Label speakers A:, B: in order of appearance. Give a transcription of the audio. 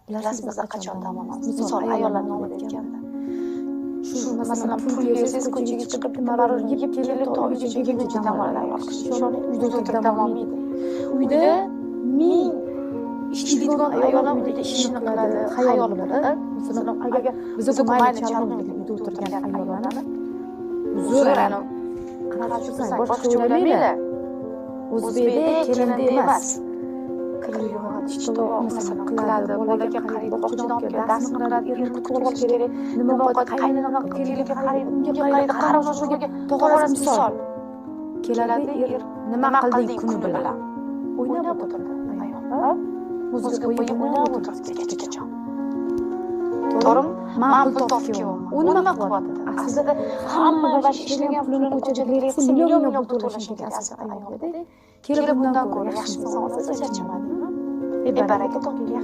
A: bilasizmi biz qachon dam olamiz? Misol ayollar nomida aytganda. Shu masalan pul bersangiz ko'chaga chiqib maror yeb kelib to uyga kelguncha dam oladi ayol kishi. Ishonib uyda o'tirib dam olmaydi. Uyda ming ishlaydigan ayollar uyda ishini qiladi, xayol qiladi. Masalan, agar biz mayli chalg'ib uyda o'tirgan ayollarni zo'r ana qarab tursangiz boshqa o'ylamaydi. O'zbekda kelindi emas. Что masalan qiladi, bolaga qaraydi, bog'chadan olib keladi, darsni qiladi, erini kutib olish kerak, nima ovqat qaynanaga kelganiga qaraydi, unga qaraydi, qarindoshiga to'g'ri misol. Keladi, er nima qilding kuni bilan? O'ynab o'tirdi ayol. O'ziga qo'yib o'ynab o'tirdi kechgacha. To'g'rimi? Men pul topgan. U nima qilyapti? Aslida hamma vash ishlagan pulini ko'chaga bersa million pul to'lash kerak aslida ayolda. Kelib bundan ko'ra yaxshi misol olsa charchamadimi? Baraka toping.